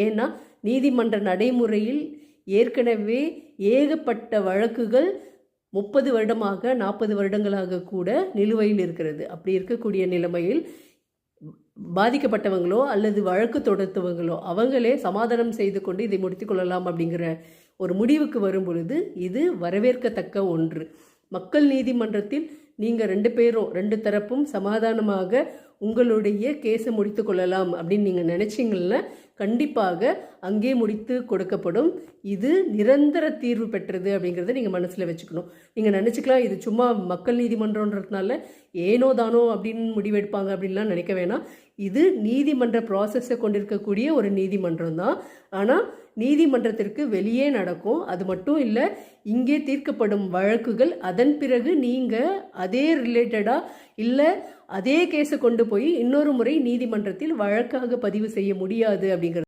ஏன்னா நீதிமன்ற நடைமுறையில் ஏற்கனவே ஏகப்பட்ட வழக்குகள் 30 வருடமாக 40 வருடங்களாக கூட நிலுவையில் இருக்கிறது. அப்படி இருக்கக்கூடிய நிலைமையில் பாதிக்கப்பட்டவங்களோ அல்லது வழக்கு தொடுத்தவங்களோ அவங்களே சமாதானம் செய்து கொண்டு இதை முடித்துக்கொள்ளலாம் அப்படிங்கிற ஒரு முடிவுக்கு வரும் பொழுது இது வரவேற்கத்தக்க ஒன்று. மக்கள் நீதிமன்றத்தில் நீங்கள் 2 பேரும் 2 தரப்பும் சமாதானமாக உங்களுடைய கேஸை முடித்து கொள்ளலாம் அப்படின்னு நீங்கள் நினச்சிங்கன்னா கண்டிப்பாக அங்கே முடித்து கொடுக்கப்படும். இது நிரந்தர தீர்வு பெற்றது அப்படிங்கிறத நீங்கள் மனசில் வச்சுக்கணும். நீங்கள் நினச்சிக்கலாம் இது சும்மா மக்கள் நீதிமன்றன்றதுனால ஏனோ தானோ அப்படின்னு முடிவெடுப்பாங்க அப்படின்லாம் நினைக்க வேணாம். இது நீதிமன்ற ப்ராசஸை கொண்டிருக்கக்கூடிய ஒரு நீதிமன்றம் தான். ஆனால் நீதிமன்றத்திற்கு வெளியே நடக்கும். அது மட்டும் இல்லை, இங்கே தீர்க்கப்படும் வழக்குகள் அதன் பிறகு நீங்கள் அதே ரிலேட்டடாக இல்லை அதே கேஸை கொண்டு போய் இன்னொரு முறை நீதிமன்றத்தில் வழக்காக பதிவு செய்ய முடியாது அப்படிங்கிறது